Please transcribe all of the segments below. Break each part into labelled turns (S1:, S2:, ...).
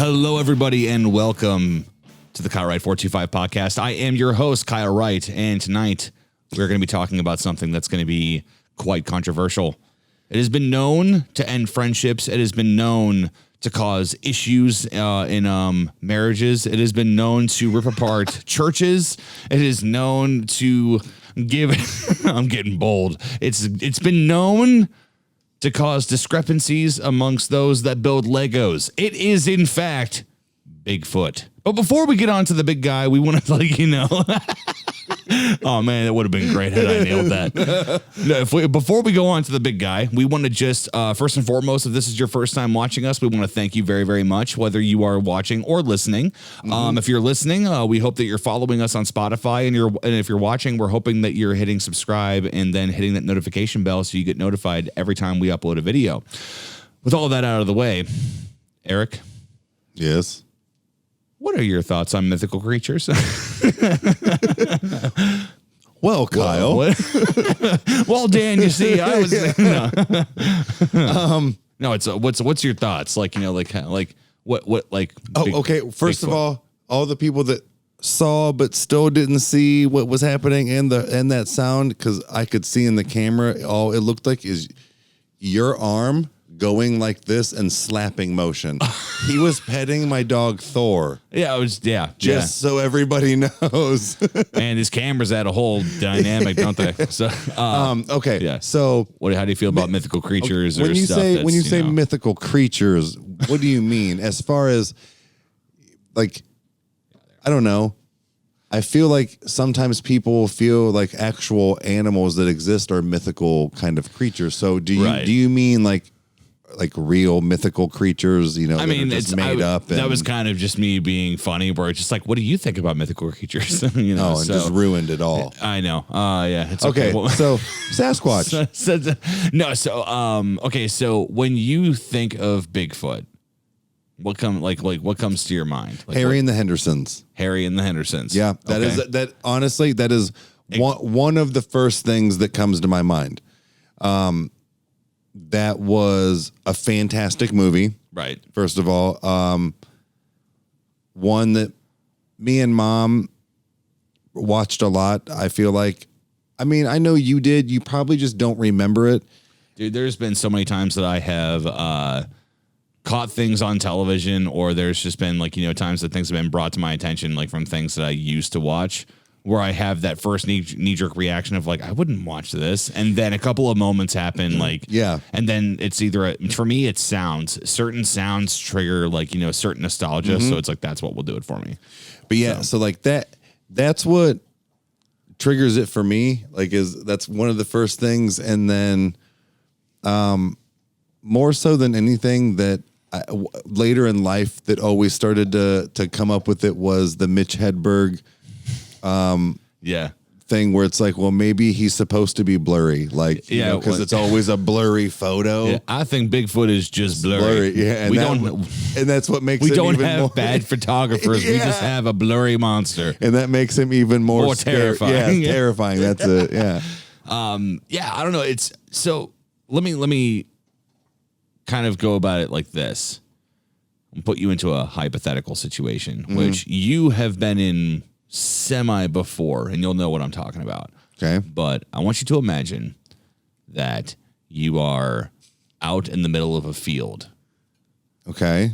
S1: Hello, everybody, and welcome to the Kyle Wright 425 podcast. I am your host, Kyle Wright, and tonight we're going to be talking about something that's going to be quite controversial. It has been known to end friendships. It has been known to cause issues in marriages. It has been known to rip apart churches. It is known to give... I'm getting bold. It's been known to cause discrepancies amongst those that build Legos. It is, in fact, Bigfoot. But before we get on to the big guy, we want to let you know... Oh, man, that would have been great had I nailed that. Before we go on to the big guy, we want to just, first and foremost, if this is your first time watching us, we want to thank you very, very much, whether you are watching or listening. If you're listening, we hope that you're following us on Spotify, and if you're watching, we're hoping that you're hitting subscribe and then hitting that notification bell so you get notified every time we upload a video. With all of that out of the way, Eric?
S2: Yes?
S1: What are your thoughts on mythical creatures?
S2: Well, Kyle.
S1: Well, Dan, you see, I was no. It's what's your thoughts? Like, what like?
S2: Oh, okay. First of all the people that saw but still didn't see what was happening in that sound, because I could see in the camera, all it looked like is your arm going like this and slapping motion. He was petting my dog Thor.
S1: Yeah, it was. Yeah,
S2: just so everybody knows.
S1: And his cameras add a whole dynamic, don't they? So,
S2: okay.
S1: Yeah.
S2: So,
S1: how do you feel about mythical creatures?
S2: When you say mythical creatures, what do you mean? As far as, like, I don't know. I feel like sometimes people feel like actual animals that exist are mythical kind of creatures. So, do you mean like real mythical creatures, I mean, it's made up.
S1: That was kind of just me being funny, where it's just like, what do you think about mythical creatures?
S2: Just ruined it all.
S1: I know. Yeah. It's
S2: okay.
S1: Well,
S2: so Sasquatch.
S1: Okay. So when you think of Bigfoot, what comes to your mind?
S2: Harry and the Hendersons.
S1: Harry and the Hendersons.
S2: Yeah. Honestly, that is one of the first things that comes to my mind. That was a fantastic movie.
S1: Right.
S2: First of all, one that me and Mom watched a lot. I feel like, I know you did. You probably just don't remember it.
S1: Dude, there's been so many times that I have caught things on television, or there's just been times that things have been brought to my attention, from things that I used to watch, where I have that first knee-jerk reaction of I wouldn't watch this. And then a couple of moments happen,
S2: yeah.
S1: And then it's either, for me, it's sounds. Certain sounds trigger, certain nostalgia. Mm-hmm. So it's that's what will do it for me.
S2: But yeah, so that's what triggers it for me. That's one of the first things. And then more so than anything that later in life that always started to come up with it was the Mitch Hedberg thing, where it's well, maybe he's supposed to be blurry, because it's always a blurry photo.
S1: Yeah, I think Bigfoot is just blurry.
S2: Yeah, and that's what makes
S1: we don't have bad photographers. Yeah. We just have a blurry monster,
S2: and that makes him even more
S1: terrifying.
S2: Yeah, terrifying. That's it. Yeah.
S1: I don't know. It's so. Let me kind of go about it like this. And put you into a hypothetical situation, which you have been in semi before, and you'll know what I'm talking about.
S2: Okay.
S1: But I want you to imagine that you are out in the middle of a field.
S2: Okay.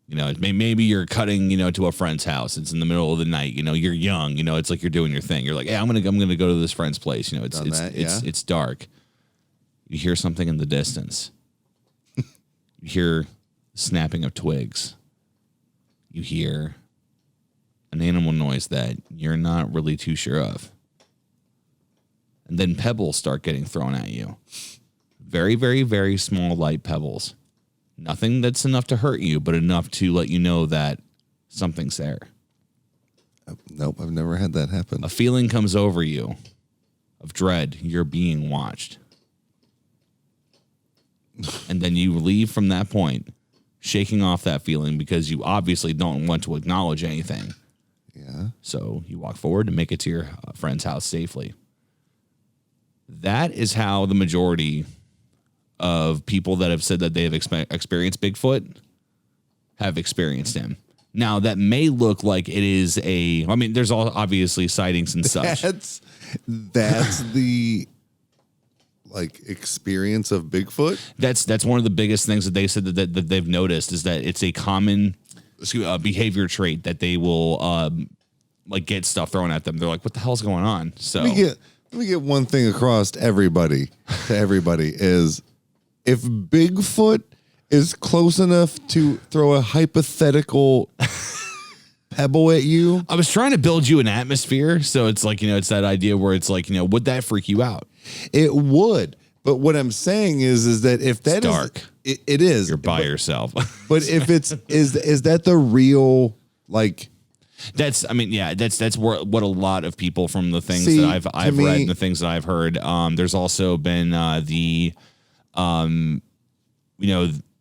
S1: Maybe you're cutting, to a friend's house. It's in the middle of the night. You're young. It's like you're doing your thing. You're like, hey, I'm gonna go to this friend's place. It's dark. You hear something in the distance. You hear snapping of twigs. You hear an animal noise that you're not really too sure of. And then pebbles start getting thrown at you. Very, very, very small, light pebbles. Nothing that's enough to hurt you, but enough to let you know that something's there.
S2: Nope, I've never had that happen.
S1: A feeling comes over you of dread. You're being watched. And then you leave from that point, shaking off that feeling because you obviously don't want to acknowledge anything.
S2: Yeah.
S1: So you walk forward and make it to your friend's house safely. That is how the majority of people that have said that they have experienced Bigfoot have experienced him. Now, that may look like it is I mean, there's all obviously sightings and such.
S2: That's the like experience of Bigfoot.
S1: That's one of the biggest things that they said that they've noticed is that it's a common behavior trait that they will like get stuff thrown at them. They're like, what the hell's going on? So
S2: let me get one thing across to everybody is if Bigfoot is close enough to throw a hypothetical pebble at you.
S1: I was trying to build you an atmosphere. So it's like, it's that idea where it's like, would that freak you out?
S2: It would. But what I'm saying is that if that is
S1: dark,
S2: it is.
S1: You're by yourself.
S2: But if it's, is that the real, like,
S1: that's what a lot of people from the things that I've read and the things that I've heard. There's also been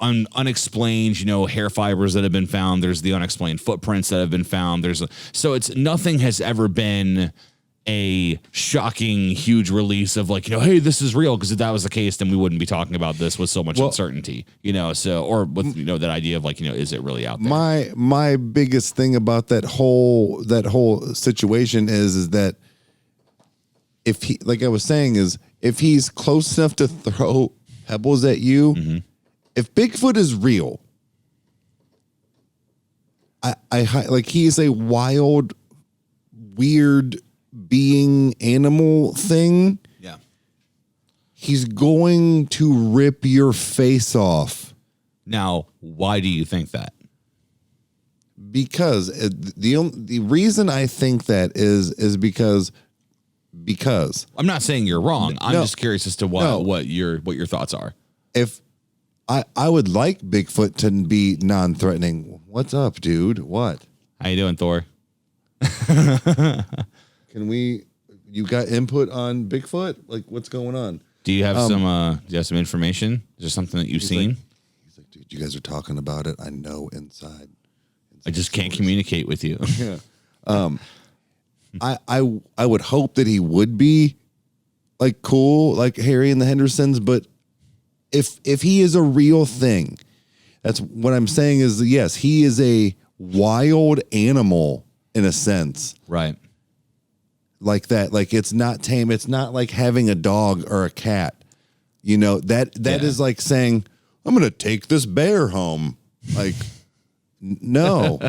S1: unexplained, hair fibers that have been found. There's the unexplained footprints that have been found. So it's nothing has ever been a shocking, huge release of like, hey, this is real. Because if that was the case, then we wouldn't be talking about this with so much uncertainty, or with, that idea of like, is it really out there?
S2: My biggest thing about that whole situation is that if he, like I was saying, is if he's close enough to throw pebbles at you,
S1: mm-hmm.
S2: If Bigfoot is real, I like he is a wild, weird being, animal thing.
S1: Yeah,
S2: he's going to rip your face off.
S1: Now, why do you think that?
S2: Because the reason I think that is because
S1: I'm not saying you're wrong. I'm just curious as to what your thoughts are.
S2: If I would like Bigfoot to be non-threatening. What's up, dude? What?
S1: How you doing, Thor?
S2: You got input on Bigfoot? Like, what's going on?
S1: Do you have some information? Is there something that you've seen?
S2: He's like, dude, you guys are talking about it. I know inside
S1: I just can't communicate with you.
S2: Yeah. I would hope that he would be like cool, like Harry and the Hendersons, but if he is a real thing, that's what I'm saying is yes, he is a wild animal in a sense.
S1: Right.
S2: Like that. Like it's not tame. It's not like having a dog or a cat. That is like saying, I'm going to take this bear home. Like, no.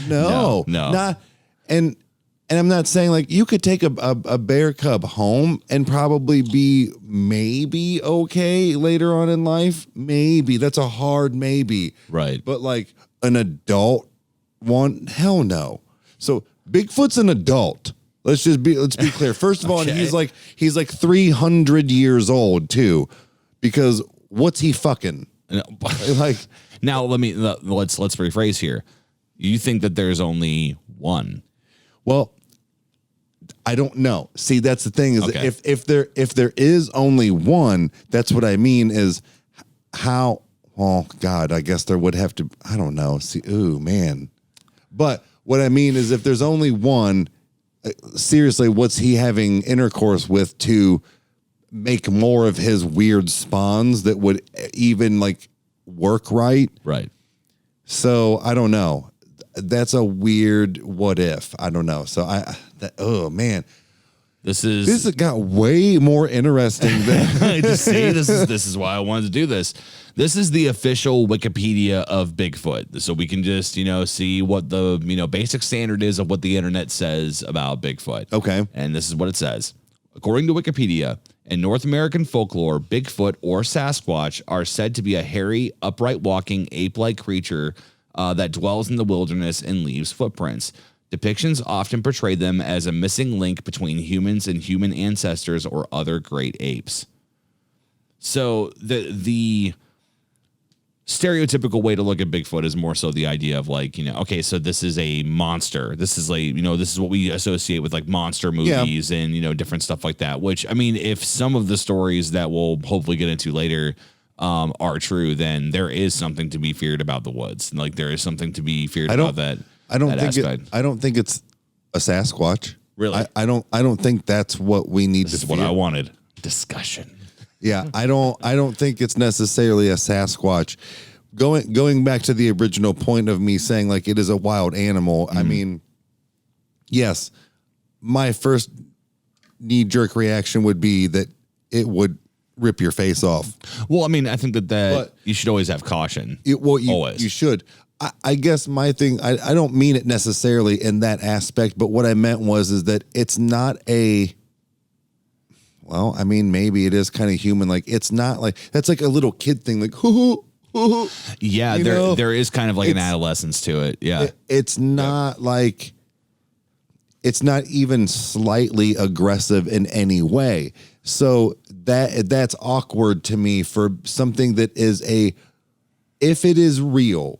S2: Not, and I'm not saying like you could take a bear cub home and probably be maybe okay later on in life. Maybe that's a hard maybe.
S1: Right.
S2: But like an adult one, hell no. So Bigfoot's an adult. Let's be clear. First of all,
S1: Okay.
S2: he's like 300 years old too, because what's he fucking like?
S1: Now let's rephrase here. You think that there's only one?
S2: Well, I don't know. See, that's the thing is
S1: Okay.
S2: if there is only one, that's what I mean is how. Oh God, I guess there would have to. I don't know. See, ooh man, but what I mean is if there's only one, seriously, what's he having intercourse with to make more of his weird spawns that would even like work right?
S1: Right.
S2: So I don't know. That's a weird what if. I don't know. So oh man, this has got way more interesting than
S1: See, this is why I wanted to do this. This is the official Wikipedia of Bigfoot. So we can just, see what the, basic standard is of what the internet says about Bigfoot.
S2: Okay.
S1: And this is what it says. According to Wikipedia, in North American folklore, Bigfoot or Sasquatch are said to be a hairy, upright walking, ape-like creature that dwells in the wilderness and leaves footprints. Depictions often portray them as a missing link between humans and human ancestors or other great apes. So the stereotypical way to look at Bigfoot is more so the idea of like, okay, so this is a monster. This is like, this is what we associate with like monster movies and, different stuff like that, which, I mean, if some of the stories that we'll hopefully get into later are true, then there is something to be feared about the woods. Like there is something to be feared about that.
S2: I don't think it's a Sasquatch.
S1: Really?
S2: I don't think that's what we need
S1: This
S2: to
S1: is what
S2: fear.
S1: I wanted. Discussion.
S2: Yeah, I don't think it's necessarily a Sasquatch. going back to the original point of me saying like it is a wild animal. I mean, yes, my first knee-jerk reaction would be that it would rip your face off.
S1: Well, I mean, I think that
S2: But-
S1: you should always have caution.
S2: You should. I guess my thing, I don't mean it necessarily in that aspect, but what I meant is that it's not well, I mean, maybe it is kind of human. Like, it's not like, that's like a little kid thing. Like,
S1: Yeah, there is kind of like an adolescence to it. Yeah.
S2: It's not like, it's not even slightly aggressive in any way. So that's awkward to me for something that is if it is real,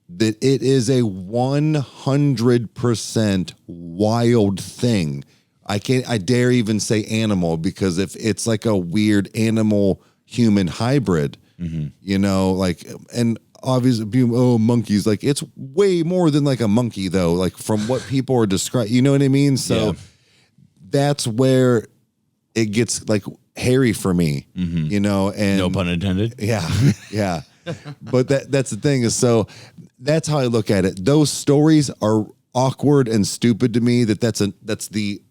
S2: that it is a 100% wild thing. I dare even say animal, because if it's like a weird animal human hybrid, you know, like, and obviously, monkeys, like it's way more than like a monkey though, like from what people are describing, you know what I mean? So that's where it gets like hairy for me, you know, and
S1: no pun intended.
S2: Yeah. Yeah. But that's the thing is, so that's how I look at it. Those stories are awkward and stupid to me. That's the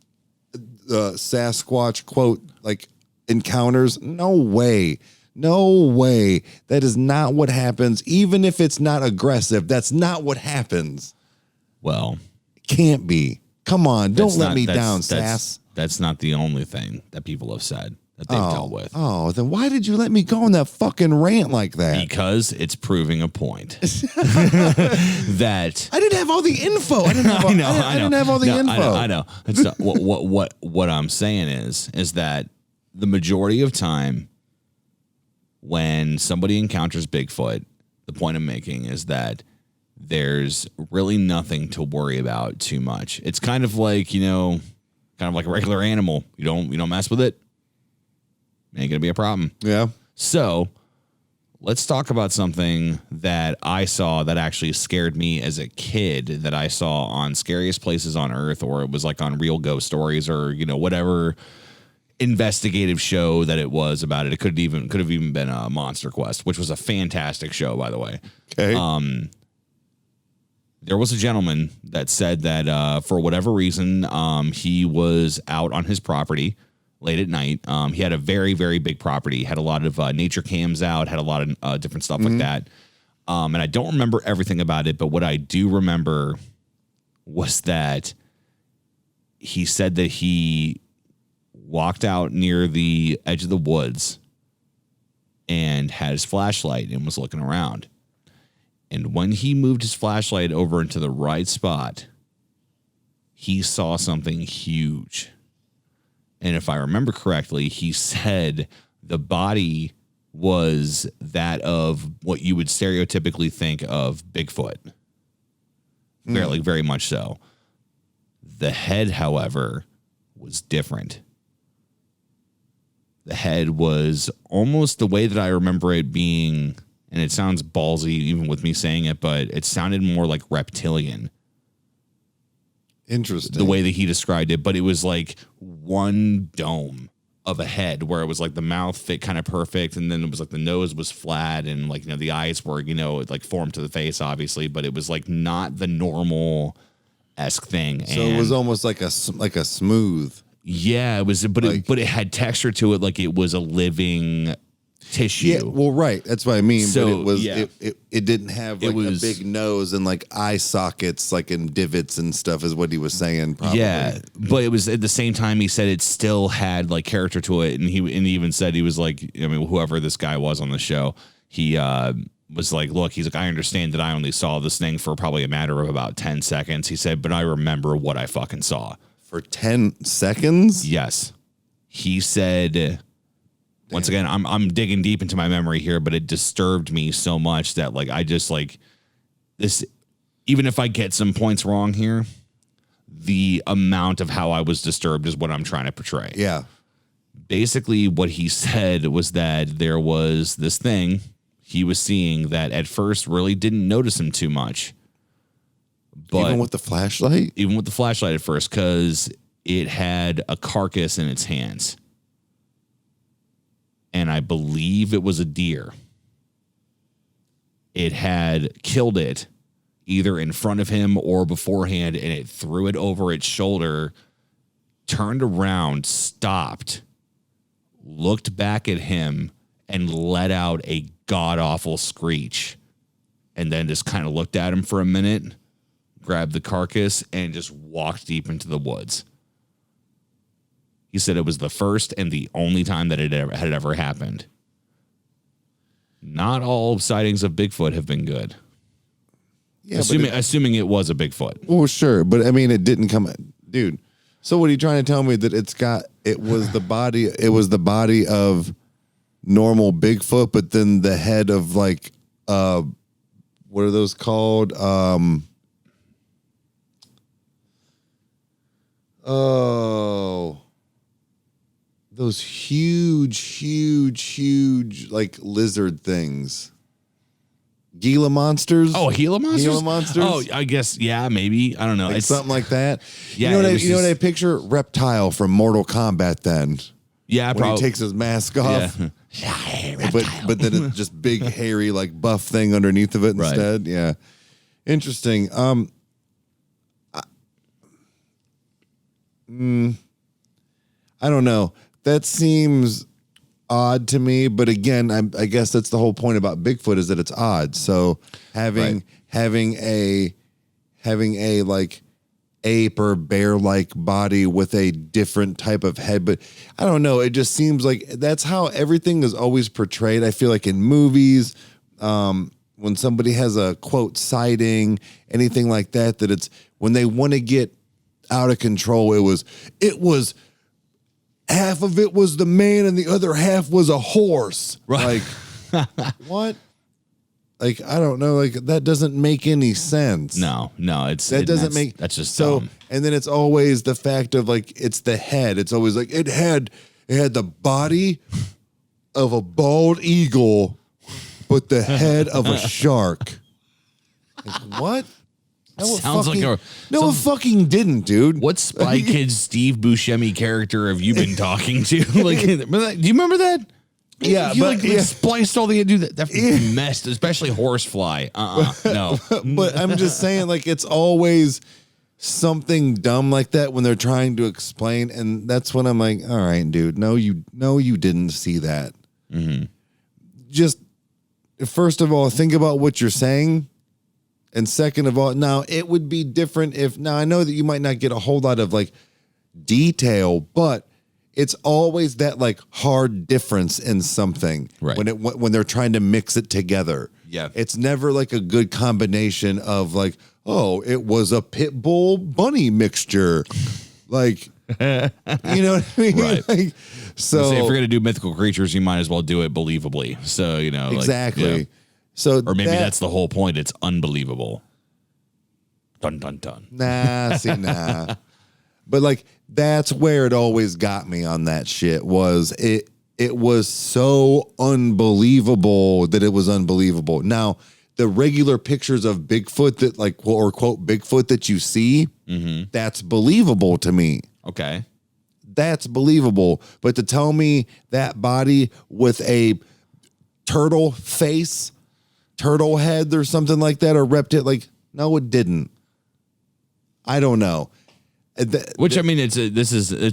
S2: Sasquatch quote, like encounters. No way. That is not what happens. Even if it's not aggressive, that's not what happens.
S1: Well,
S2: it can't be. Come on. Don't let me down, Sass.
S1: That's not the only thing that people have said that they've dealt with.
S2: Oh, then why did you let me go on that fucking rant like that?
S1: Because it's proving a point that
S2: I didn't have all the info. I didn't have all the info.
S1: I know. It's not, what I'm saying is that the majority of time when somebody encounters Bigfoot, the point I'm making is that there's really nothing to worry about too much. It's kind of like, kind of like a regular animal. You don't mess with it, ain't gonna be a problem.
S2: Yeah.
S1: So let's talk about something that I saw that actually scared me as a kid, that I saw on Scariest Places on Earth, or it was like on Real Ghost Stories, or whatever investigative show that it was about it. It could have even been a Monster Quest, which was a fantastic show, by the way.
S2: Okay.
S1: There was a gentleman that said that for whatever reason, he was out on his property late at night. He had a very, very big property, had a lot of nature cams out, had a lot of different stuff like that. And I don't remember everything about it, but what I do remember was that he said that he walked out near the edge of the woods and had his flashlight and was looking around. And when he moved his flashlight over into the right spot, he saw something huge. And if I remember correctly, he said the body was that of what you would stereotypically think of Bigfoot. Very much so. The head, however, was different. The head was almost the way that I remember it being, and it sounds ballsy even with me saying it, but it sounded more like reptilian.
S2: Interesting.
S1: The way that he described it, but it was like one dome of a head where it was like the mouth fit kind of perfect, and then it was like the nose was flat, and like the eyes were like formed to the face, obviously, but it was like not the normal esque thing.
S2: So it was almost like a smooth.
S1: Yeah, it was, but it had texture to it, like it was a living tissue.
S2: Yeah, well, right. That's what I mean.
S1: So,
S2: but it was
S1: yeah.
S2: it didn't have like a big nose and like eye sockets like in divots and stuff is what he was saying. Probably.
S1: Yeah, but it was at the same time he said it still had like character to it, and he even said he was like, I mean, whoever this guy was on the show, he was like, look, he's like, I understand that I only saw this thing for probably a matter of about 10 seconds. He said, but I remember what I fucking saw.
S2: For 10 seconds?
S1: Yes. He said, once again, I'm digging deep into my memory here, but it disturbed me so much that like I just like this, even if I get some points wrong here, the amount of how I was disturbed is what I'm trying to portray.
S2: Yeah.
S1: Basically, what he said was that there was this thing he was seeing that at first really didn't notice him too much. But
S2: even with the flashlight?
S1: Even with the flashlight at first, because it had a carcass in its hands. and I believe it was a deer. It had killed it either in front of him or beforehand, and it threw it over its shoulder, turned around, stopped, looked back at him, and let out a god-awful screech, and then just kind of looked at him for a minute, grabbed the carcass, and just walked deep into the woods. He said it was the first and the only time that it had ever happened. Not all sightings of Bigfoot have been good. Yeah, assuming it was a Bigfoot.
S2: Well, sure, but I mean, it didn't come, dude. So what are you trying to tell me, that it was the body of normal Bigfoot, but then the head of like, what are those called? Those huge like lizard things. Gila monsters?
S1: Oh, Gila monsters?
S2: Gila monsters?
S1: Oh, I guess, yeah, maybe. I don't know.
S2: Like
S1: it's
S2: something like that.
S1: Yeah,
S2: you know what I picture? Reptile from Mortal Kombat then.
S1: Yeah,
S2: when
S1: probably.
S2: he takes his mask off.
S1: Yeah.
S2: but then it's just big, hairy, like buff thing underneath of it instead. Right. Yeah. Interesting. I don't know. That seems odd to me, but again, I guess that's the whole point about Bigfoot, is that it's odd. So having a like ape or bear-like body with a different type of head, but I don't know. It just seems like that's how everything is always portrayed. I feel like in movies, when somebody has a quote sighting, anything like that, that it's when they want to get out of control. It was. Half of it was the man and the other half was a horse. Right. Like, what? Like, I don't know. Like, that doesn't make any sense.
S1: No, that's just
S2: so.
S1: dumb.
S2: And then it's always the fact of like, it's the head. It's always like it had the body of a bald eagle, but the head of a shark. Like, what?
S1: No, it
S2: fucking didn't, dude.
S1: What Spy Kids Steve Buscemi character have you been talking to? Like, do you remember that?
S2: Yeah,
S1: he spliced all the dude that messed, especially horsefly. No.
S2: But I'm just saying, like, it's always something dumb like that when they're trying to explain, and that's when I'm like, all right, dude, no, you didn't see that.
S1: Mm-hmm.
S2: Just first of all, think about what you're saying. And second of all, now it would be different now I know that you might not get a whole lot of like detail, but it's always that like hard difference in something when they're trying to mix it together.
S1: Yeah. It's
S2: never like a good combination of like, oh, it was a pit bull bunny mixture. Like, you know what I mean?
S1: Right.
S2: Like, so
S1: if you're going to do mythical creatures, you might as well do it believably. So,
S2: exactly.
S1: Like, so or maybe that's the whole point. It's unbelievable. Dun, dun, dun.
S2: Nah. But like, that's where it always got me on that shit was it was so unbelievable that it was unbelievable. Now, the regular pictures of Bigfoot that like, or quote, Bigfoot that you see, that's believable to me.
S1: Okay.
S2: That's believable. But to tell me that body with a turtle face, turtle head or something like that, or reptile, like, no, it didn't. I don't know.
S1: Which I mean, it's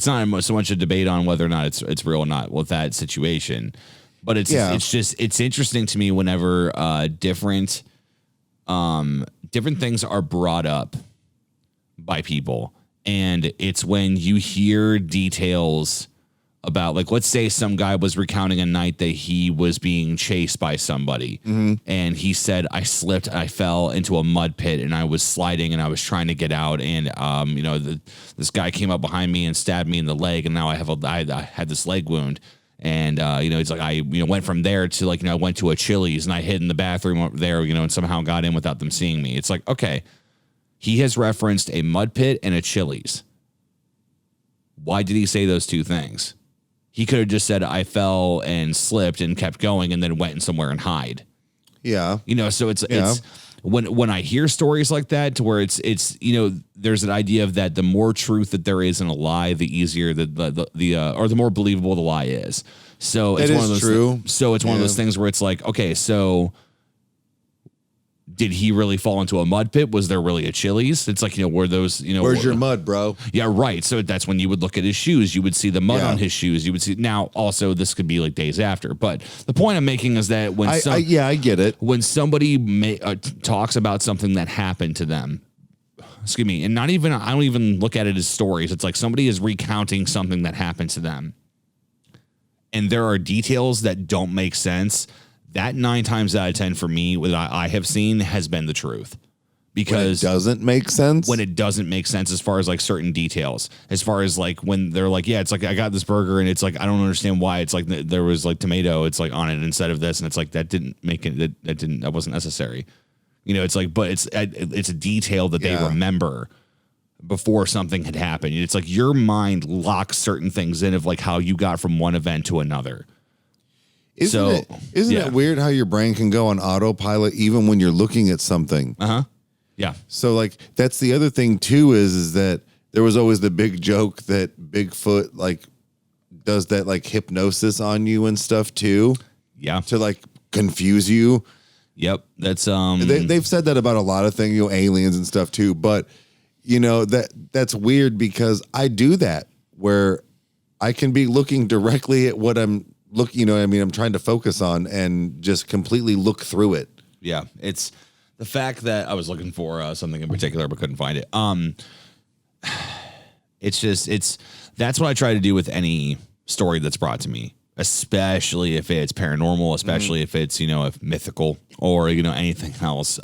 S1: not so much a debate on whether or not it's real or not with that situation, but it's interesting to me whenever different things are brought up by people, and it's when you hear details about, like, let's say some guy was recounting a night that he was being chased by somebody, and he said, I slipped, I fell into a mud pit, and I was sliding, and I was trying to get out, and this guy came up behind me and stabbed me in the leg, and now I had this leg wound, and it's like I went from there to like I went to a Chili's and I hid in the bathroom up there, and somehow got in without them seeing me. It's like, okay, he has referenced a mud pit and a Chili's. Why did he say those two things? He could have just said, I fell and slipped and kept going and then went somewhere and hide.
S2: Yeah.
S1: So it's when I hear stories like that, to where it's there's an idea of that the more truth that there is in a lie, the easier or the more believable the lie is. So it's one of those
S2: true.
S1: So it's one of those things where it's like, okay, so did he really fall into a mud pit? Was there really a Chili's? It's like, were those,
S2: where's your mud, bro?
S1: Yeah, right. So that's when you would look at his shoes. You would see the mud on his shoes. You would see. Now, also, this could be like days after. But the point I'm making is that when
S2: I get it.
S1: When somebody talks about something that happened to them, excuse me, and I don't even look at it as stories. It's like somebody is recounting something that happened to them, and there are details that don't make sense. That 9 times out of 10 for me, what I have seen, has been the truth. Because
S2: when it doesn't make sense?
S1: When it doesn't make sense as far as like certain details. As far as like when they're like, yeah, it's like I got this burger and it's like I don't understand why it's like there was like tomato, it's like on it instead of this, and it's like that didn't make it that wasn't necessary. It's like, but it's a detail that they remember before something had happened. It's like your mind locks certain things in of like how you got from one event to another.
S2: Isn't it weird how your brain can go on autopilot even when you're looking at something?
S1: Yeah.
S2: So like that's the other thing too is that there was always the big joke that Bigfoot like does that like hypnosis on you and stuff too.
S1: Yeah.
S2: To like confuse you.
S1: Yep. That's
S2: they've said that about a lot of things, aliens and stuff too. But that's weird because I do that where I can be looking directly at what I'm I'm trying to focus on and just completely look through it.
S1: Yeah. It's the fact that I was looking for something in particular, but couldn't find it. That's what I try to do with any story that's brought to me, especially if it's paranormal, especially if it's, if mythical or, anything else.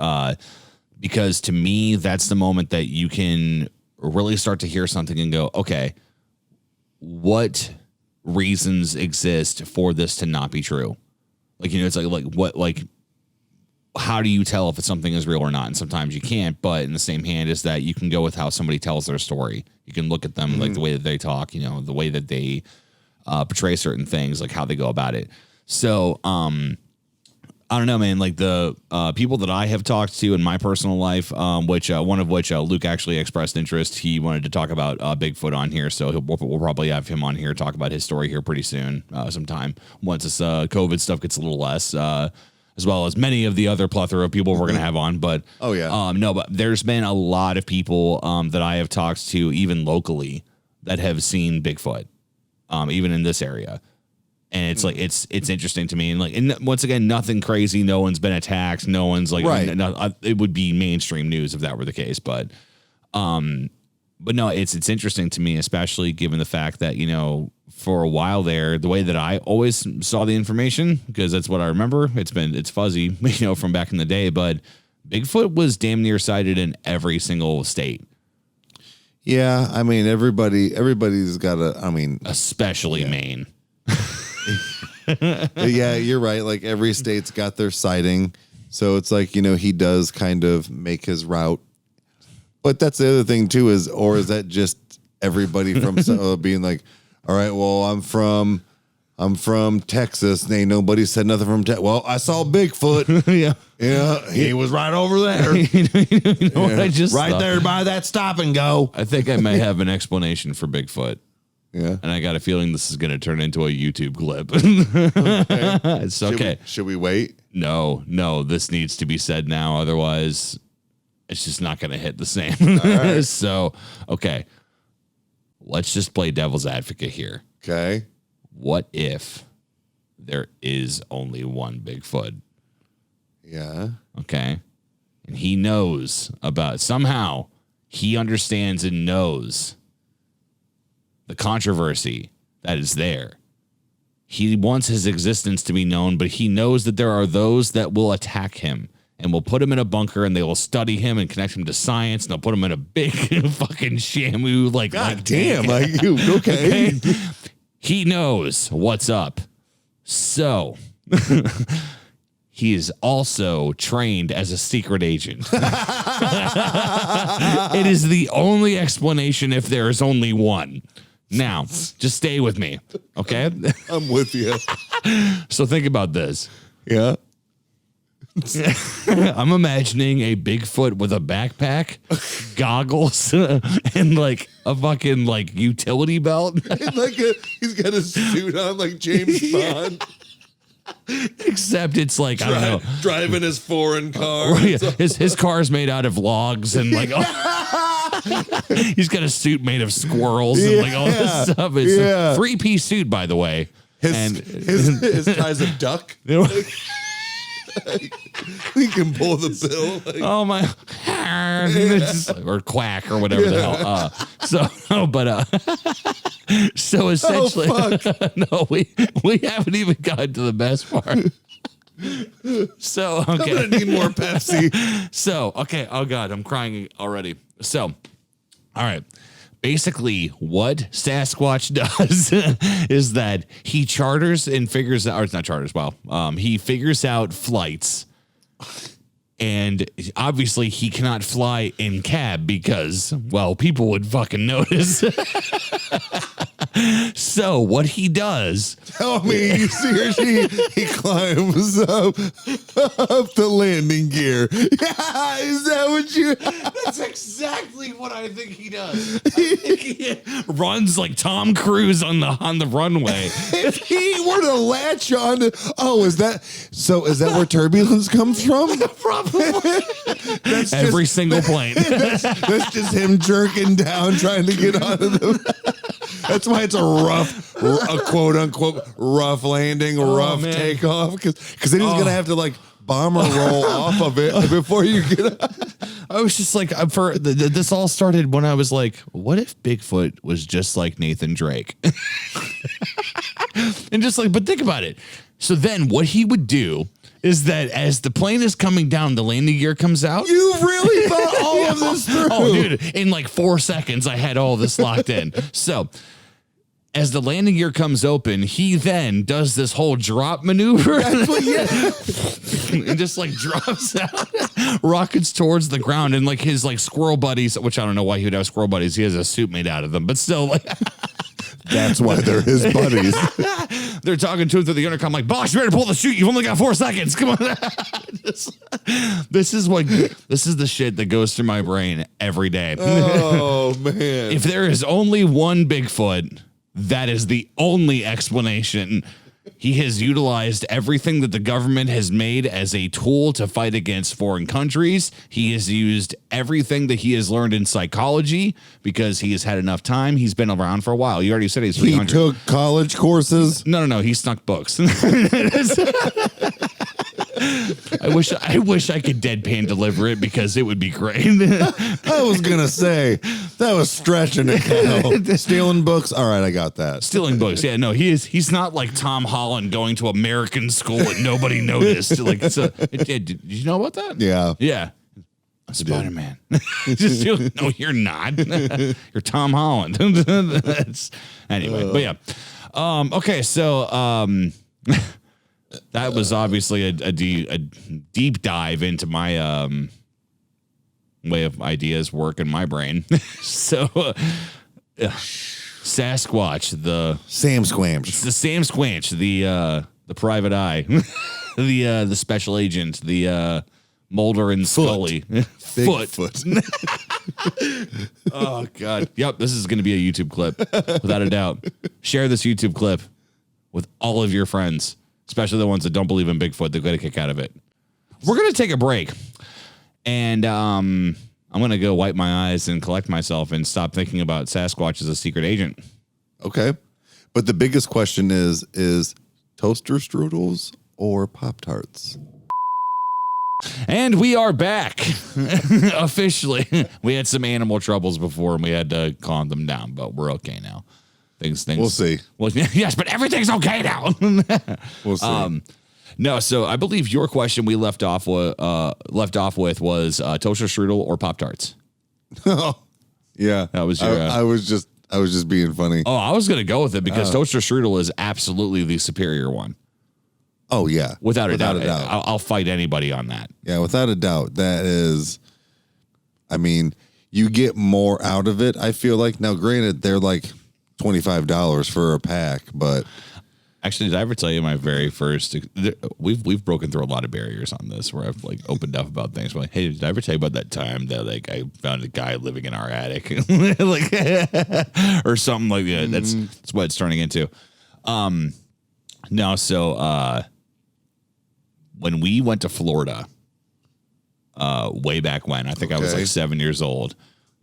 S1: Because to me, that's the moment that you can really start to hear something and go, okay, what reasons exist for this to not be true? Like, it's like what, like, how do you tell if something is real or not? And sometimes you can't, but in the same hand is that you can go with how somebody tells their story. You can look at them, like the way that they talk, the way that they portray certain things, like how they go about it. So, I don't know, man, like the people that I have talked to in my personal life, which one of which Luke actually expressed interest. He wanted to talk about Bigfoot on here. So we'll probably have him on here, talk about his story here pretty soon, sometime once this COVID stuff gets a little less, as well as many of the other plethora of people we're going to have on. But but there's been a lot of people that I have talked to, even locally, that have seen Bigfoot, even in this area. And it's like it's interesting to me, and once again, nothing crazy. No one's been attacked. No one's like it would be mainstream news if that were the case. But no, it's interesting to me, especially given the fact that for a while there, the way that I always saw the information, because that's what I remember. It's fuzzy, from back in the day. But Bigfoot was damn near sighted in every single state.
S2: Yeah, I mean everybody's got
S1: especially Maine.
S2: Yeah, you're right. Like every state's got their sighting. So it's like, he does kind of make his route. But that's the other thing too is that just everybody from being like, all right, well, I'm from Texas. And ain't nobody said nothing from Texas. Well, I saw Bigfoot. Yeah. He was right over there.
S1: What I just
S2: right
S1: saw?
S2: there by that stop and go.
S1: I think I may have an explanation for Bigfoot.
S2: Yeah.
S1: And I got a feeling this is going to turn into a YouTube clip.
S2: Okay.
S1: It's okay.
S2: Should we wait?
S1: No, this needs to be said now. Otherwise, it's just not going to hit the same.
S2: Right.
S1: So, okay. Let's just play devil's advocate here.
S2: Okay.
S1: What if there is only one Bigfoot?
S2: Yeah.
S1: Okay. And he knows somehow he understands and knows the controversy that is there. He wants his existence to be known, but he knows that there are those that will attack him and will put him in a bunker and they will study him and connect him to science and they'll put him in a big fucking shamu.
S2: God damn. Like you. Okay.
S1: He knows what's up. So he is also trained as a secret agent. It is the only explanation if there is only one. Now, just stay with me, okay?
S2: I'm with you.
S1: So think about this.
S2: Yeah.
S1: I'm imagining a Bigfoot with a backpack, goggles, and like a fucking like utility belt.
S2: He's got a suit on like James Bond.
S1: Except it's like, I don't know.
S2: Driving his foreign car.
S1: His car's made out of logs and like, he's got a suit made of squirrels and like all this stuff. It's a 3-piece suit, by the way.
S2: His tie's a duck. He can pull the bill.
S1: Oh my, or quack or whatever the hell. So essentially, no, we haven't even gotten to the best part. So okay,
S2: I'm gonna need more Pepsi.
S1: So okay, oh god, I'm crying already. So, all right. Basically, what Sasquatch does is that he charters and figures out, or it's not charters, well, he figures out flights. And obviously, he cannot fly in cab because, well, people would fucking notice. So what he does?
S2: Tell me, he climbs up the landing gear. Yeah, is that what you?
S1: That's exactly what I think he does. I think he runs like Tom Cruise on the runway.
S2: If he were to latch on to, is that where turbulence comes from?
S1: Probably. That's every single plane.
S2: That's just him jerking down, trying to get onto them. That's why it's a quote unquote rough landing, rough takeoff, because then he's gonna have to like bomber roll off of it before you get up.
S1: I was just like, this all started when I was like, what if Bigfoot was just like Nathan Drake? And just like, but think about it. So then what he would do is that as the plane is coming down, the landing gear comes out.
S2: You really thought all of this through?
S1: Oh, dude, in like 4 seconds, I had all this locked in. So as the landing gear comes open, he then does this whole drop maneuver.
S2: That's what,
S1: and just like drops out, rockets towards the ground, and like his like squirrel buddies, which I don't know why he would have squirrel buddies. He has a suit made out of them, but still like.
S2: That's why they're his buddies.
S1: They're talking to him through the intercom like, boss, you ready to pull the chute? You've only got 4 seconds. Come on. This is the shit that goes through my brain every day.
S2: Oh, man.
S1: If there is only one Bigfoot, that is the only explanation. He has utilized everything that the government has made as a tool to fight against foreign countries. He has used everything that he has learned in psychology because he has had enough time. He's been around for a while. You already said he's 300.
S2: He took college courses.
S1: No. He snuck books. I wish I could deadpan deliver it because it would be great.
S2: I was gonna say that was stretching it. Now. Stealing books. All right, I got that.
S1: Stealing books. Yeah, no, he's not like Tom Holland going to American school and nobody noticed. Like, did you know about that?
S2: Yeah.
S1: Spider-Man. No, you're not. You're Tom Holland. Anyway, but yeah. Okay, so that was obviously a deep dive into my way of ideas work in my brain. So Sasquatch, the
S2: Sam Squanch,
S1: the Sam Squanch, the private eye, the special agent, the Mulder and Scully.
S2: Foot.
S1: Oh God. Yep. This is going to be a YouTube clip without a doubt. Share this YouTube clip with all of your friends, especially the ones that don't believe in Bigfoot. They'll get a kick out of it. We're going to take a break, and I'm going to go wipe my eyes and collect myself and stop thinking about Sasquatch as a secret agent.
S2: Okay. But the biggest question is toaster strudels or Pop-Tarts?
S1: And we are back officially. We had some animal troubles before and we had to calm them down, but we're okay now. Things.
S2: We'll see.
S1: Well, yes, but everything's okay now.
S2: We'll see.
S1: No, so I believe your question we left off with was toaster strudel or Pop-Tarts.
S2: Yeah,
S1: that was your.
S2: I was just being funny.
S1: Oh, I was gonna go with it because toaster strudel is absolutely the superior one.
S2: Oh yeah,
S1: without a doubt. I'll fight anybody on that.
S2: Yeah, without a doubt. That is. I mean, you get more out of it. I feel like now. Granted, they're like $25 for a pack, but
S1: Actually, did I ever tell you my very first? We've broken through a lot of barriers on this, where I've like opened up about things. Like, hey, did I ever tell you about that time that like I found a guy living in our attic, like, or something like that? That's what it's turning into. No, so when we went to Florida, way back when, I think I was like 7 years old.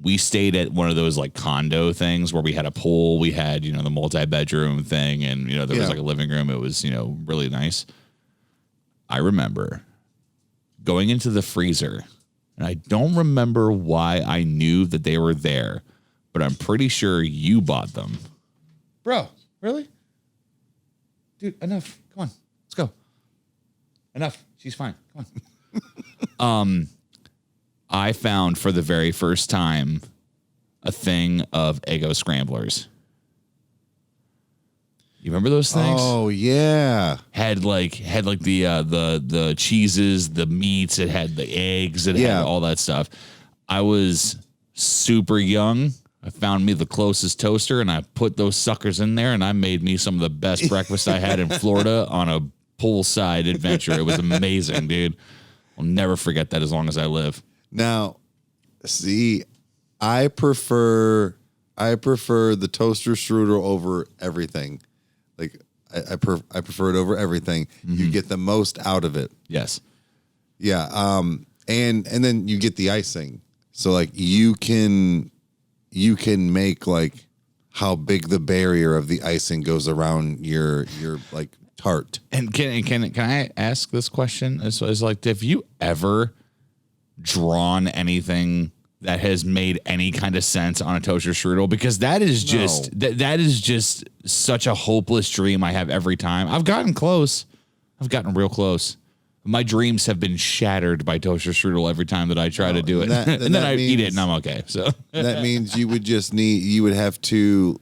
S1: We stayed at one of those like condo things where we had a pool. We had, the multi-bedroom thing, and, there was like a living room. It was, really nice. I remember going into the freezer, and I don't remember why I knew that they were there, but I'm pretty sure you bought them. Bro, really? Dude, enough. Come on. Let's go. Enough. She's fine. Come on. I found for the very first time a thing of Eggo scramblers. You remember those things?
S2: Oh yeah.
S1: Had like the cheeses, the meats, it had the eggs, it had all that stuff. I was super young. I found me the closest toaster and I put those suckers in there and I made me some of the best breakfast I had in Florida on a poolside adventure. It was amazing, dude. I'll never forget that as long as I live.
S2: Now, see, I prefer the toaster strudel over everything. Like I prefer it over everything. Mm-hmm. You get the most out of it.
S1: Yes.
S2: Yeah. And then you get the icing. So like you can make like how big the barrier of the icing goes around your like tart.
S1: And can I ask this question? It's like, have you ever drawn anything that has made any kind of sense on a toaster strudel? Because that is just that is just such a hopeless dream I have every time. I've gotten close. I've gotten real close. My dreams have been shattered by toaster strudel every time that I try to do it. And then I eat it and I'm okay. So
S2: that means you would have to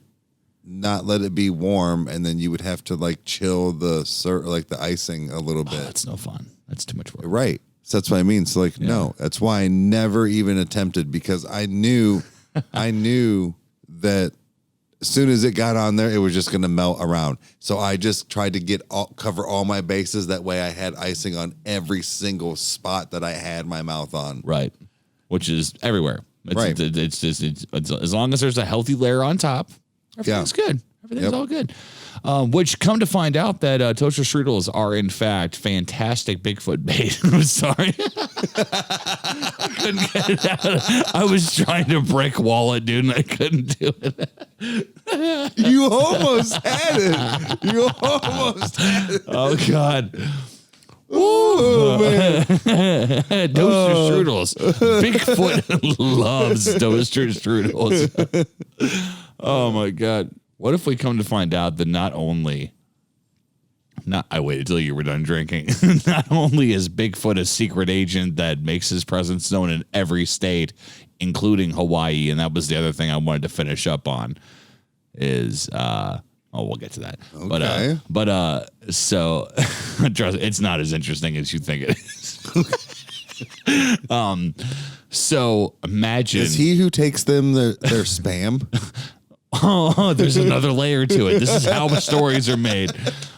S2: not let it be warm, and then you would have to like chill the icing a little bit.
S1: That's no fun. That's too much work.
S2: Right. So that's what I mean. So like, no, that's why I never even attempted, because I knew that as soon as it got on there, it was just going to melt around. So I just tried to cover all my bases. That way I had icing on every single spot that I had my mouth on.
S1: Right. Which is everywhere.
S2: Right.
S1: It's as long as there's a healthy layer on top, everything's good. Everything's all good. Which, come to find out that toaster strudels are in fact fantastic Bigfoot bait. I'm sorry. I couldn't get it out. I was trying to brick wall it, dude, and I couldn't do it.
S2: You almost had it. You almost had it.
S1: Oh, God.
S2: Oh, man.
S1: Toaster strudels. Bigfoot loves toaster strudels. Oh, my God. What if we come to find out that I waited till you were done drinking. Not only is Bigfoot a secret agent that makes his presence known in every state, including Hawaii, and that was the other thing I wanted to finish up on, is we'll get to that.
S2: Okay.
S1: But so trust me, it's not as interesting as you think it is. So imagine,
S2: is he who takes them their spam?
S1: Oh, there's another layer to it. This is how stories are made.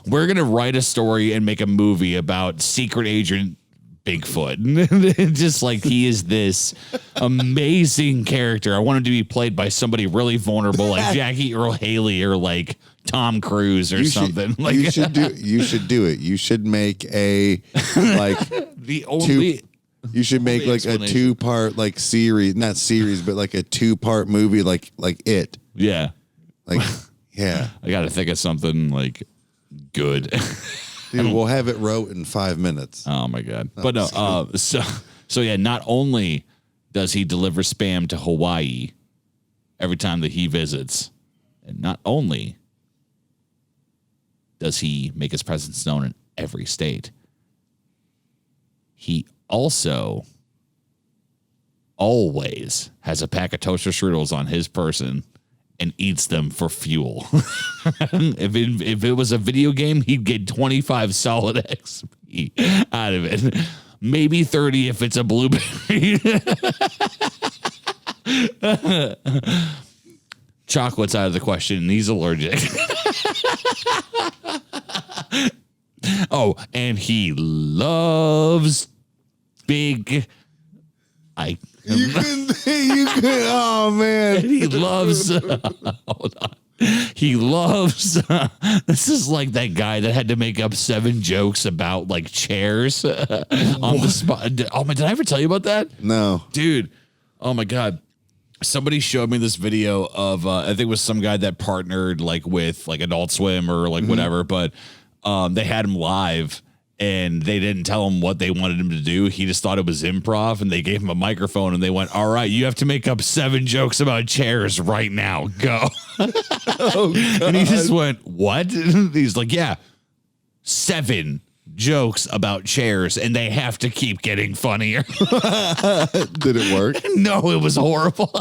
S1: We're going to write a story and make a movie about secret agent Bigfoot. Just like he is this amazing character. I want him to be played by somebody really vulnerable like Jackie Earle Haley or like Tom Cruise or something.
S2: You should do it. You should make a like you should make like a 2-part like series, not series, but like a 2-part movie like It.
S1: Yeah.
S2: Like, yeah.
S1: I got to think of something like good.
S2: Dude, we'll have it wrote in 5 minutes.
S1: Oh my God. But no, so yeah, not only does he deliver spam to Hawaii every time that he visits, and not only does he make his presence known in every state, he also always has a pack of toaster strudels on his person and eats them for fuel. If it was a video game, he'd get 25 solid XP out of it. Maybe 30 if it's a blueberry. Chocolate's out of the question, and he's allergic. Oh, and he loves big.
S2: You could. Oh man.
S1: He loves. Hold on. He loves. This is like that guy that had to make up 7 jokes about like chairs on the spot. Oh my! Did I ever tell you about that?
S2: No,
S1: Dude. Oh my God. Somebody showed me this video of I think it was some guy that partnered like with like Adult Swim or like whatever, but they had him live and they didn't tell him what they wanted him to do. He just thought it was improv and they gave him a microphone and they went, all right, you have to make up 7 jokes about chairs right now. Go. And he just went, what? He's like, yeah, 7 jokes about chairs and they have to keep getting funnier.
S2: did it work?
S1: No, it was horrible.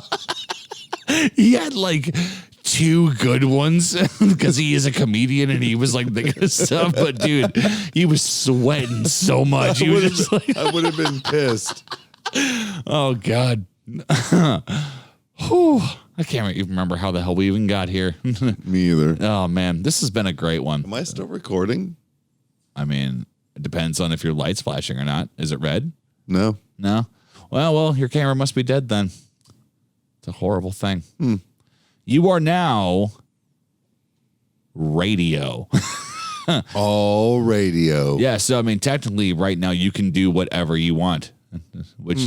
S1: He had like 2 good ones because he is a comedian and he was like thinking of stuff. But dude, he was sweating so much. He was just like,
S2: I would have been pissed.
S1: oh God. Whew. I can't even remember how the hell we even got here.
S2: Me either.
S1: Oh man, this has been a great one.
S2: Am I still recording?
S1: I mean, it depends on if your light's flashing or not. Is it red?
S2: No.
S1: No. Well, your camera must be dead then. It's a horrible thing. You are now radio.
S2: All radio.
S1: Yeah, so I mean, technically, right now you can do whatever you want, which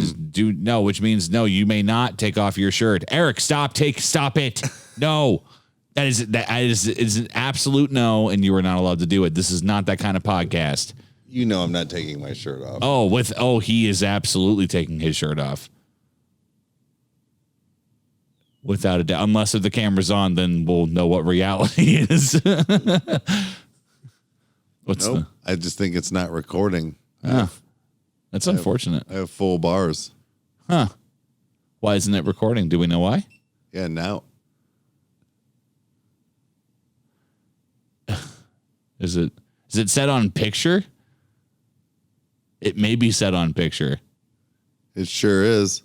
S1: means no, you may not take off your shirt. Eric, stop it. No, that is an absolute no, and you are not allowed to do it. This is not that kind of podcast.
S2: You know I'm not taking my shirt off.
S1: He is absolutely taking his shirt off. Without a doubt. Unless if the camera's on, then we'll know what reality is.
S2: I just think it's not recording.
S1: That's unfortunate.
S2: I have full bars.
S1: Huh. Why isn't it recording? Do we know why?
S2: Yeah, now.
S1: Is it set on picture? It may be set on picture.
S2: It sure is.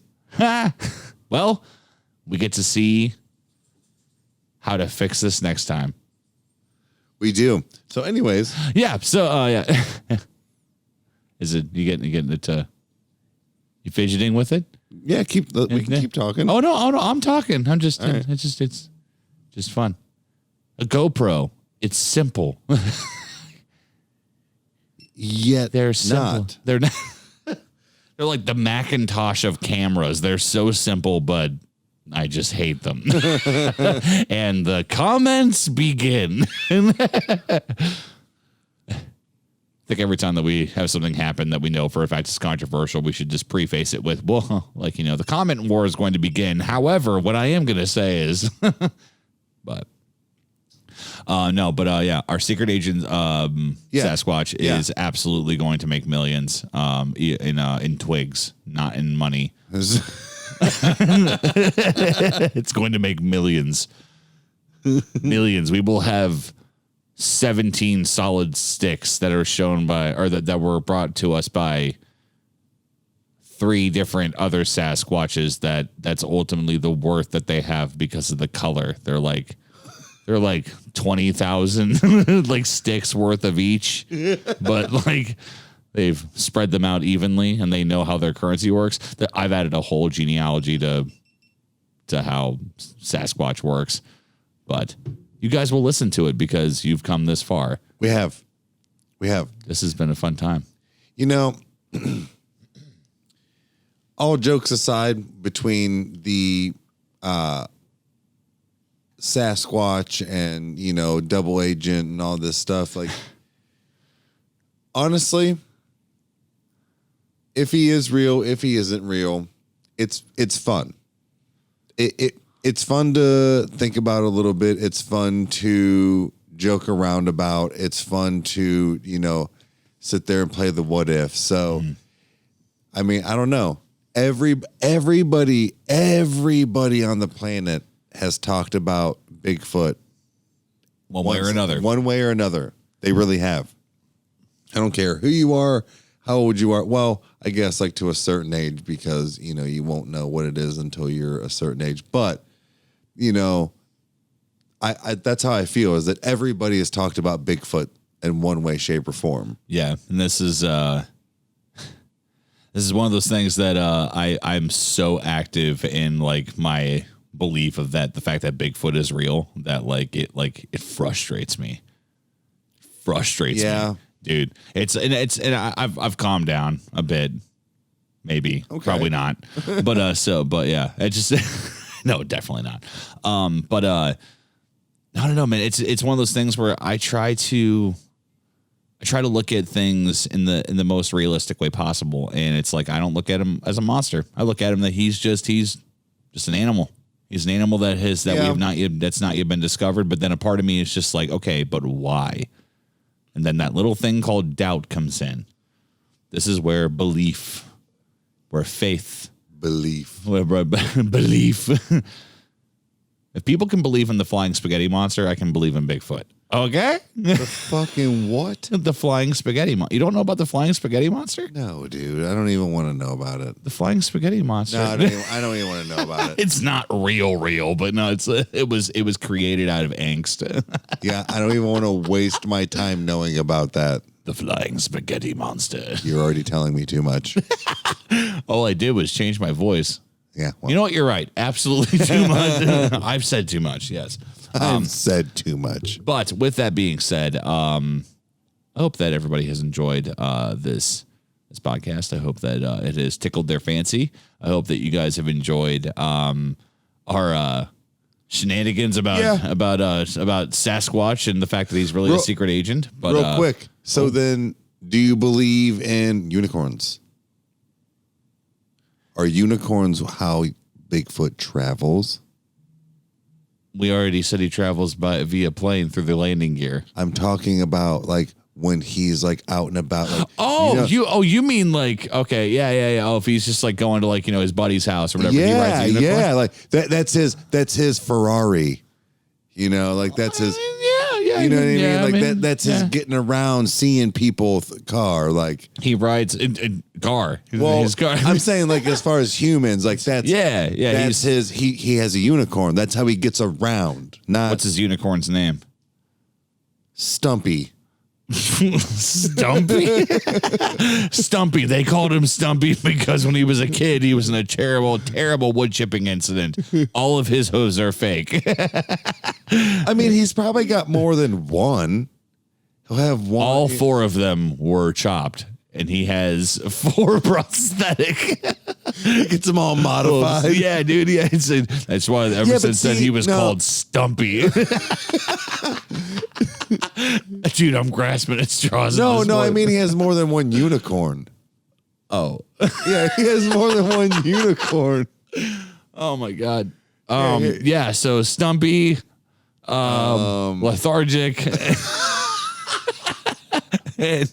S1: Well, we get to see how to fix this next time.
S2: We do. So anyways.
S1: Yeah. So, yeah. Is it, you getting it you fidgeting with it?
S2: Yeah, we can keep talking.
S1: Oh no, I'm talking. I'm just,
S2: right.
S1: it's just fun. A GoPro. It's simple.
S2: Yet
S1: They're simple.
S2: not.
S1: They're not. They're like the Macintosh of cameras. They're so simple, but I just hate them. And the comments begin. I think every time that we have something happen that we know for a fact is controversial, we should just preface it with, well, like, the comment war is going to begin. However, what I am going to say is, but yeah, our secret agent Sasquatch is absolutely going to make millions in twigs, not in money. It's going to make millions. Millions. We will have 17 solid sticks that are shown by, or that were brought to us by 3 different other Sasquatches that's ultimately the worth that they have because of the color. They're like 20,000 like sticks worth of each, but like they've spread them out evenly and they know how their currency works. I've added a whole genealogy to how Sasquatch works, but you guys will listen to it because you've come this far.
S2: We have.
S1: This has been a fun time.
S2: All jokes aside, between the Sasquatch and, double agent and all this stuff, like, honestly, if he is real, if he isn't real, it's fun. It's fun to think about a little bit. It's fun to joke around about. It's fun to, sit there and play the what if. So, I mean, I don't know. Everybody on the planet has talked about Bigfoot
S1: One way or another.
S2: One way or another. They really have. I don't care who you are, how old you are. Well, I guess like to a certain age, because, you won't know what it is until you're a certain age. But, I that's how I feel, is that everybody has talked about Bigfoot in one way, shape, or form.
S1: Yeah, and this is one of those things that I'm so active in like my belief of that the fact that Bigfoot is real that it frustrates me. Me, dude. I've calmed down a bit, maybe, probably not, but yeah, it just no, definitely not. I don't know, man. It's one of those things where I try to look at things in the most realistic way possible, and it's like I don't look at him as a monster. I look at him that he's just an animal. He's an animal that's not yet been discovered. But then a part of me is just like, okay, but why? And then that little thing called doubt comes in. This is where belief, where faith, where belief. If people can believe in the flying spaghetti monster, I can believe in Bigfoot. Okay?
S2: The fucking what?
S1: The flying spaghetti monster. You don't know about the flying spaghetti monster?
S2: No, dude. I don't even want to know about it.
S1: The flying spaghetti monster.
S2: No, I don't even want to know about it.
S1: It's not real, but no, it was created out of angst.
S2: Yeah, I don't even want to waste my time knowing about that.
S1: The flying spaghetti monster.
S2: You're already telling me too much.
S1: All I did was change my voice.
S2: Yeah. Well,
S1: you know what? You're right. Absolutely too much. I've said too much. Yes.
S2: I've said too much.
S1: But with that being said, I hope that everybody has enjoyed this podcast. I hope that it has tickled their fancy. I hope that you guys have enjoyed our shenanigans about Sasquatch and the fact that he's really a secret agent. But
S2: real quick, so then, do you believe in unicorns? Are unicorns how Bigfoot travels?
S1: We already said he travels via plane through the landing gear.
S2: I'm talking about like when he's like out and about. Like,
S1: you mean like, okay, yeah. Oh, if he's just like going to like, his buddy's house or whatever.
S2: Yeah, he rides a unicorn? Like that's his Ferrari. Like that's his. You know what I mean? Like that's his getting around, seeing people car. Like
S1: he rides in car.
S2: Well,
S1: his car.
S2: I'm saying like as far as humans, like that's
S1: That's
S2: his. He has a unicorn. That's how he gets around.
S1: What's his unicorn's name?
S2: Stumpy.
S1: Stumpy. Stumpy. They called him Stumpy because when he was a kid, he was in a terrible wood chipping incident. All of his hooves are fake.
S2: I mean, he's probably got more than one. He'll have one.
S1: All 4 of them were chopped, and he has 4 prosthetic.
S2: He gets them all modified.
S1: Yeah, dude. Yeah, that's why ever since then he was called Stumpy. Dude, I'm grasping at straws.
S2: No, I mean he has more than one unicorn.
S1: Oh.
S2: Yeah, he has more than one unicorn.
S1: Oh my God. So Stumpy, lethargic, and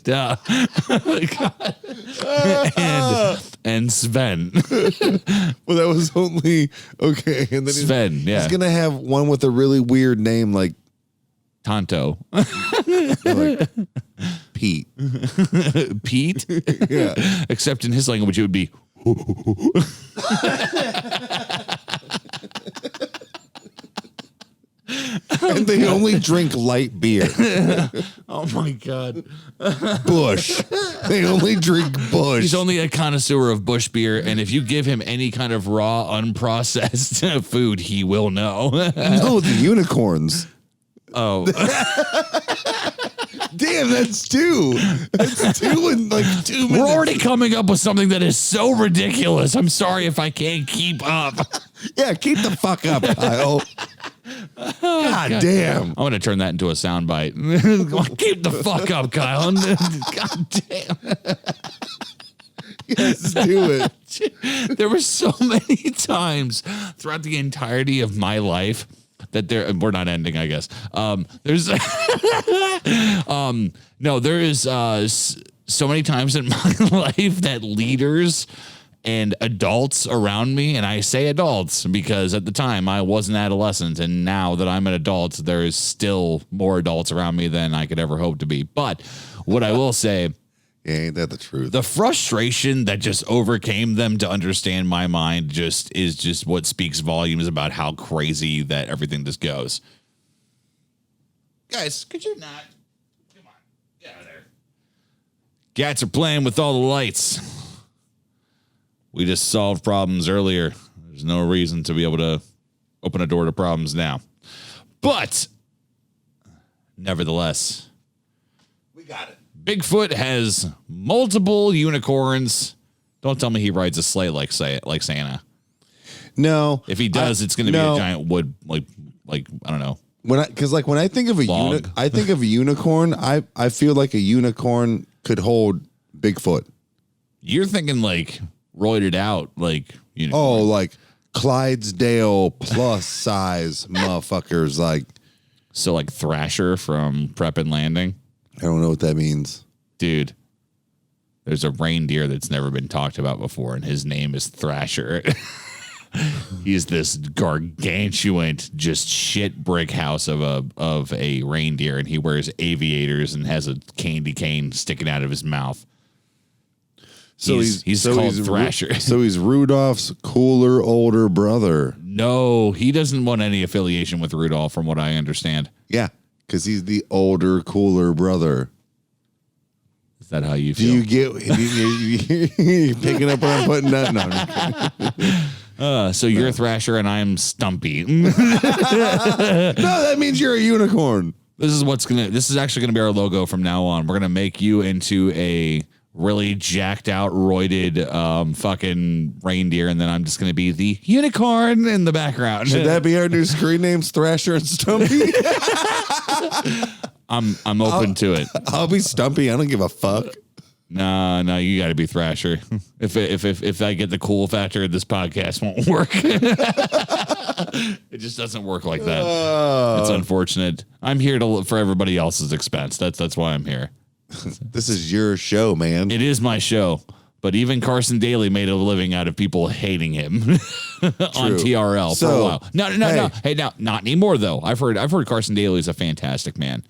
S1: and Sven.
S2: Well, that was only okay. And then
S1: Sven,
S2: he's gonna have one with a really weird name like
S1: Tonto.
S2: Like Pete.
S1: Pete?
S2: Yeah.
S1: Except in his language, it would be.
S2: And they only drink light beer.
S1: Oh my God.
S2: Bush. They only drink Bush.
S1: He's only a connoisseur of Bush beer, and if you give him any kind of raw, unprocessed food, he will know.
S2: No, the unicorns.
S1: Oh.
S2: Damn, that's 2. That's 2 in like 2 minutes.
S1: We're already coming up with something that is so ridiculous. I'm sorry if I can't keep up.
S2: Yeah, keep the fuck up, Kyle. God damn.
S1: I'm going to turn that into a soundbite. Keep the fuck up, Kyle. God damn.
S2: Yes, do it.
S1: There were so many times throughout the entirety of my life that we're not ending, I guess. There is so many times in my life that leaders and adults around me, and I say adults because at the time I was an adolescent, and now that I'm an adult, there is still more adults around me than I could ever hope to be. But what I will say,
S2: yeah, ain't that the truth?
S1: the frustration that just overcame them to understand my mind is just what speaks volumes about how crazy that everything just goes. Guys, could you not? Come on. Cats are playing with all the lights. We just solved problems earlier. There's no reason to be able to open a door to problems now. But nevertheless,
S2: We got it.
S1: Bigfoot has multiple unicorns. Don't tell me he rides a sleigh like Santa.
S2: No.
S1: If he does, it's going to be a giant wood, like I don't know.
S2: When I think of I think of a unicorn. I feel like a unicorn could hold Bigfoot.
S1: You're thinking like roided out, like unicorn.
S2: Oh, like Clydesdale plus size motherfuckers. Like,
S1: So like Thrasher from Prep and Landing.
S2: I don't know what that means.
S1: Dude, there's a reindeer that's never been talked about before, and his name is Thrasher. He's this gargantuan, just shit brick house of a reindeer, and he wears aviators and has a candy cane sticking out of his mouth. So he's called Thrasher.
S2: So he's Rudolph's cooler older brother.
S1: No, he doesn't want any affiliation with Rudolph, from what I understand.
S2: Yeah, because he's the older, cooler brother.
S1: Is that how you
S2: Do
S1: feel?
S2: you get you picking up what I'm putting down? No,
S1: So you're Thrasher and I'm Stumpy.
S2: no, that means you're a unicorn.
S1: This is actually gonna be our logo from now on. We're gonna make you into a really jacked out, roided fucking reindeer, and then I'm just gonna be the unicorn in the background.
S2: Should that be our new screen names, Thrasher and Stumpy?
S1: I'm open to it.
S2: I'll be Stumpy. I don't give a fuck.
S1: No, you got to be Thrasher. If I get the cool factor, this podcast won't work. It just doesn't work like that. It's unfortunate. I'm here for everybody else's expense. That's why I'm here.
S2: This is your show, man.
S1: It is my show, but even Carson Daly made a living out of people hating him on TRL for a while. No. Hey, now not anymore though. I've heard Carson Daly is a fantastic man.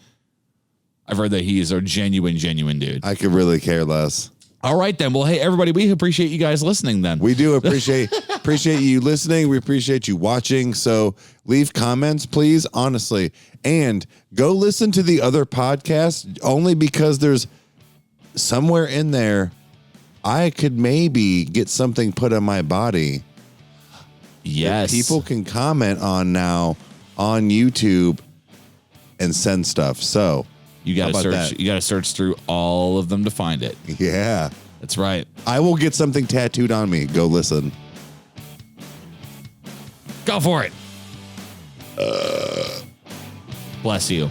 S1: I've heard that he is a genuine dude.
S2: I could really care less.
S1: All right, then. Well, hey, everybody, we appreciate you guys listening then.
S2: We do appreciate you listening. We appreciate you watching. So leave comments, please, honestly. And go listen to the other podcasts, only because there's somewhere in there I could maybe get something put on my body.
S1: Yes.
S2: That people can comment on now on YouTube and send stuff. So
S1: you got to search. You got to search through all of them to find it.
S2: yeah,
S1: that's right.
S2: I will get something tattooed on me. Go listen.
S1: Go for it. Bless you.